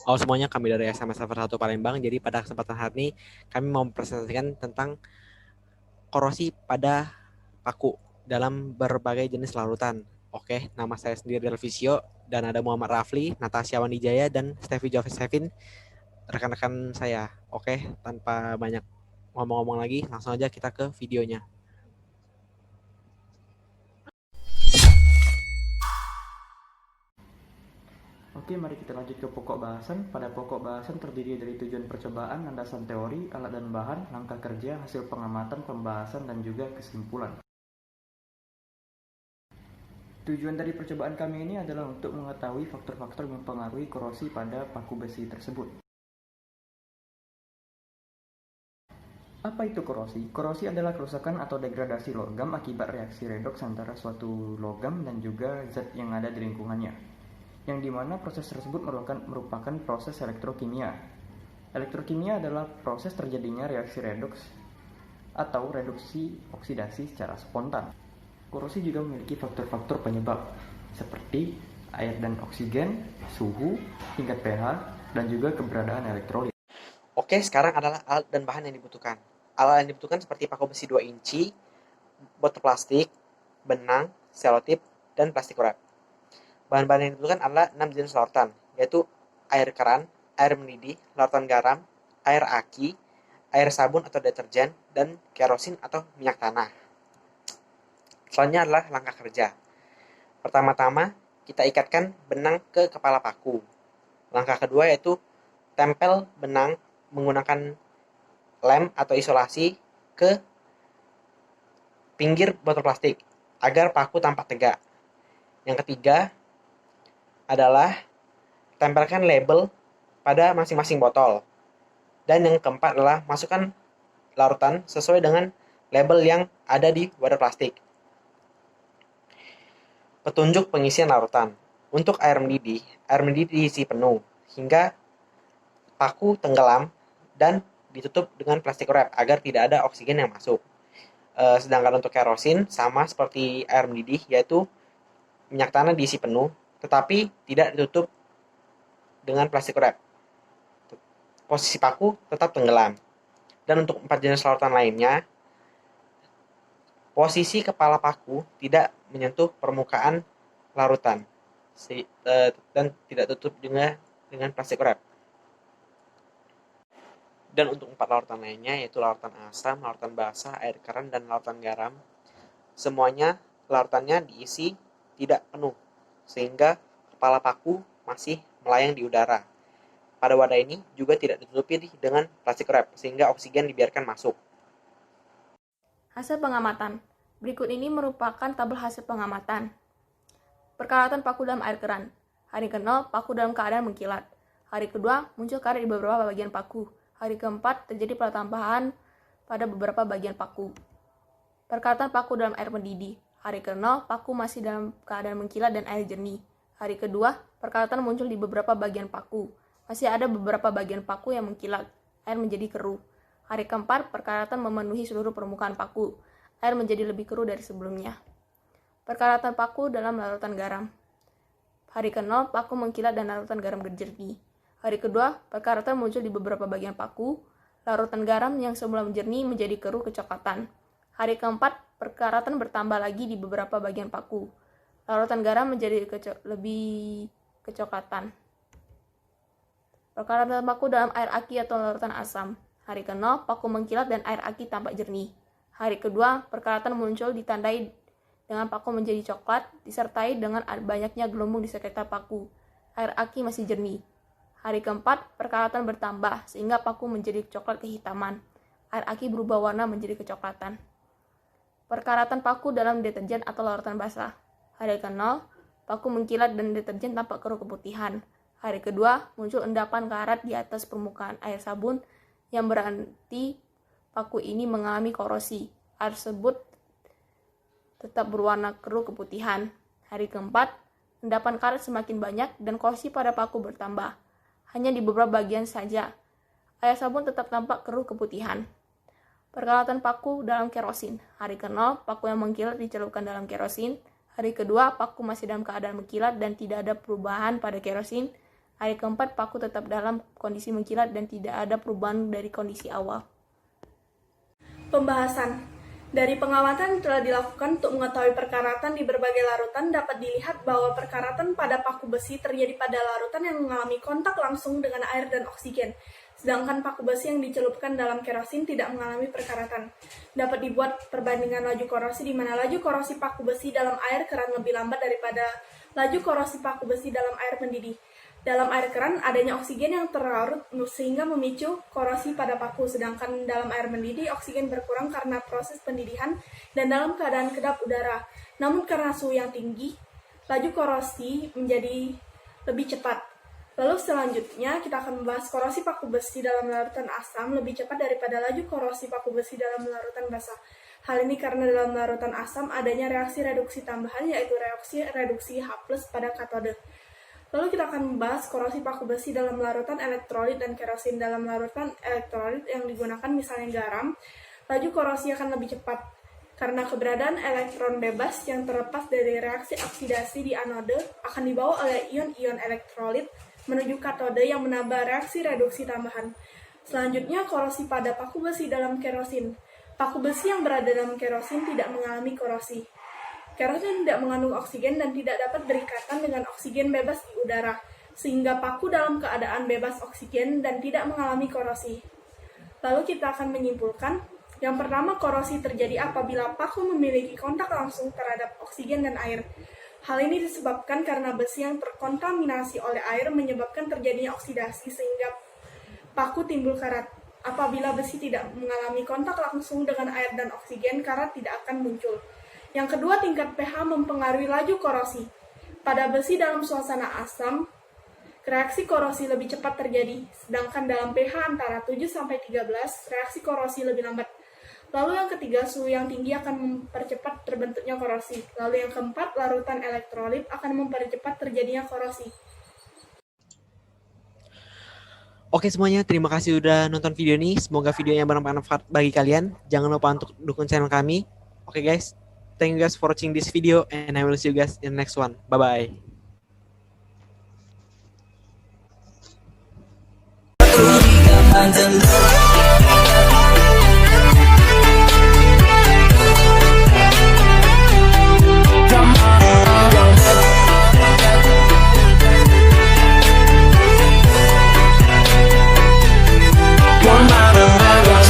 Halo semuanya, kami dari SMA Server 1 Palembang. Jadi pada kesempatan hari ini kami mau mempresentasikan tentang korosi pada paku dalam berbagai jenis larutan. Oke, nama saya sendiri Delvisio dan ada Muhammad Rafli, Natasha Wanijaya, dan Steffi Josephin, rekan-rekan saya. Oke, tanpa banyak ngomong-ngomong lagi, langsung aja kita ke videonya. Oke, mari kita lanjut ke pokok bahasan. Pada pokok bahasan terdiri dari tujuan percobaan, landasan teori, alat dan bahan, langkah kerja, hasil pengamatan, pembahasan, dan juga kesimpulan. Tujuan dari percobaan kami ini adalah untuk mengetahui faktor-faktor yang mempengaruhi korosi pada paku besi tersebut. Apa itu korosi? Korosi adalah kerusakan atau degradasi logam akibat reaksi redoks antara suatu logam dan juga zat yang ada di lingkungannya, yang dimana proses tersebut merupakan proses elektrokimia. Elektrokimia adalah proses terjadinya reaksi redoks atau reduksi oksidasi secara spontan. Korosi juga memiliki faktor-faktor penyebab seperti air dan oksigen, suhu, tingkat pH, dan juga keberadaan elektrolit. Oke, sekarang adalah alat dan bahan yang dibutuhkan. Alat yang dibutuhkan seperti paku besi 2 inci, botol plastik, benang, selotip, dan plastik wrap. Bahan-bahan yang dibutuhkan adalah 6 jenis larutan, yaitu air keran, air mendidih, larutan garam, air aki, air sabun atau deterjen, dan kerosin atau minyak tanah. Selanjutnya adalah langkah kerja. Pertama-tama, kita ikatkan benang ke kepala paku. Langkah kedua yaitu tempel benang menggunakan lem atau isolasi ke pinggir botol plastik agar paku tampak tegak. Yang ketiga adalah tempelkan label pada masing-masing botol. Dan yang keempat adalah masukkan larutan sesuai dengan label yang ada di wadah plastik. Petunjuk pengisian larutan. Untuk air mendidih diisi penuh hingga paku tenggelam dan ditutup dengan plastik wrap agar tidak ada oksigen yang masuk. Sedangkan untuk kerosin sama seperti air mendidih, yaitu minyak tanah diisi penuh tetapi tidak ditutup dengan plastik wrap. Posisi paku tetap tenggelam. Dan untuk 4 jenis larutan lainnya, posisi kepala paku tidak menyentuh permukaan larutan dan tidak tutup dengan plastik wrap. Dan untuk 4 larutan lainnya, yaitu larutan asam, larutan basah, air keran, dan larutan garam, semuanya larutannya diisi tidak penuh, sehingga kepala paku masih melayang di udara. Pada wadah ini juga tidak ditutupi dengan plastik wrap, sehingga oksigen dibiarkan masuk. Hasil pengamatan. Berikut ini merupakan tabel hasil pengamatan. Perkaratan paku dalam air keran. Hari ke-0, paku dalam keadaan mengkilat. Hari kedua, muncul karat di beberapa bagian paku. Hari keempat, terjadi pertambahan pada beberapa bagian paku. Perkaratan paku dalam air mendidih. Hari ke-0, paku masih dalam keadaan mengkilat dan air jernih. Hari kedua, perkaratan muncul di beberapa bagian paku. Masih ada beberapa bagian paku yang mengkilat. Air menjadi keruh. Hari keempat, perkaratan memenuhi seluruh permukaan paku. Air menjadi lebih keruh dari sebelumnya. Perkaratan paku dalam larutan garam. Hari ke-0, paku mengkilat dan larutan garam jernih. Hari kedua, perkaratan muncul di beberapa bagian paku. Larutan garam yang semula jernih menjadi keruh kecoklatan. Hari keempat, perkaratan bertambah lagi di beberapa bagian paku. Larutan garam menjadi lebih kecoklatan. Perkaratan paku dalam air aki atau larutan asam. Hari ke-0, paku mengkilat dan air aki tampak jernih. Hari kedua, perkaratan muncul ditandai dengan paku menjadi coklat, disertai dengan banyaknya gelembung di sekitar paku. Air aki masih jernih. Hari keempat, perkaratan bertambah sehingga paku menjadi coklat kehitaman. Air aki berubah warna menjadi kecoklatan. Perkaratan paku dalam deterjen atau larutan basah. Hari ke-0, paku mengkilat dan deterjen tampak keruh keputihan. Hari kedua, muncul endapan karat di atas permukaan air sabun yang berarti paku ini mengalami korosi. Air tersebut tetap berwarna keruh keputihan. Hari keempat, endapan karat semakin banyak dan korosi pada paku bertambah. Hanya di beberapa bagian saja. Air sabun tetap tampak keruh keputihan. Perkalatan paku dalam kerosin. Hari ke-0, paku yang mengkilat dicelupkan dalam kerosin. Hari kedua, paku masih dalam keadaan mengkilat dan tidak ada perubahan pada kerosin. Hari keempat, paku tetap dalam kondisi mengkilat dan tidak ada perubahan dari kondisi awal. Pembahasan. Dari pengamatan yang telah dilakukan untuk mengetahui perkaratan di berbagai larutan, dapat dilihat bahwa perkaratan pada paku besi terjadi pada larutan yang mengalami kontak langsung dengan air dan oksigen, sedangkan paku besi yang dicelupkan dalam kerosin tidak mengalami perkaratan. Dapat dibuat perbandingan laju korosi di mana laju korosi paku besi dalam air keran lebih lambat daripada laju korosi paku besi dalam air mendidih. Dalam air keran, adanya oksigen yang terlarut sehingga memicu korosi pada paku, sedangkan dalam air mendidih, oksigen berkurang karena proses pendidihan dan dalam keadaan kedap udara. Namun karena suhu yang tinggi, laju korosi menjadi lebih cepat. Lalu selanjutnya, kita akan membahas korosi paku besi dalam larutan asam lebih cepat daripada laju korosi paku besi dalam larutan basah. Hal ini karena dalam larutan asam adanya reaksi reduksi tambahan, yaitu reaksi reduksi H+ pada katode. Lalu kita akan membahas korosi paku besi dalam larutan elektrolit dan kerosin. Dalam larutan elektrolit yang digunakan misalnya garam, laju korosi akan lebih cepat karena keberadaan elektron bebas yang terlepas dari reaksi oksidasi di anode akan dibawa oleh ion-ion elektrolit menuju katode yang menambah reaksi reduksi tambahan. Selanjutnya, korosi pada paku besi dalam kerosin. Paku besi yang berada dalam kerosin tidak mengalami korosi. Kerosin tidak mengandung oksigen dan tidak dapat berikatan dengan oksigen bebas di udara, sehingga paku dalam keadaan bebas oksigen dan tidak mengalami korosi. Lalu kita akan menyimpulkan, yang pertama korosi terjadi apabila paku memiliki kontak langsung terhadap oksigen dan air. Hal ini disebabkan karena besi yang terkontaminasi oleh air menyebabkan terjadinya oksidasi sehingga paku timbul karat. Apabila besi tidak mengalami kontak langsung dengan air dan oksigen, karat tidak akan muncul. Yang kedua, tingkat pH mempengaruhi laju korosi. Pada besi dalam suasana asam, reaksi korosi lebih cepat terjadi, sedangkan dalam pH antara 7-13, reaksi korosi lebih lambat. Lalu yang ketiga, suhu yang tinggi akan mempercepat terbentuknya korosi. Lalu yang keempat, larutan elektrolit akan mempercepat terjadinya korosi. Oke semuanya, terima kasih udah nonton video ini. Semoga videonya bermanfaat bagi kalian. Jangan lupa untuk dukung channel kami. Oke guys, thank you guys for watching this video and I will see you guys in the next one. Bye-bye.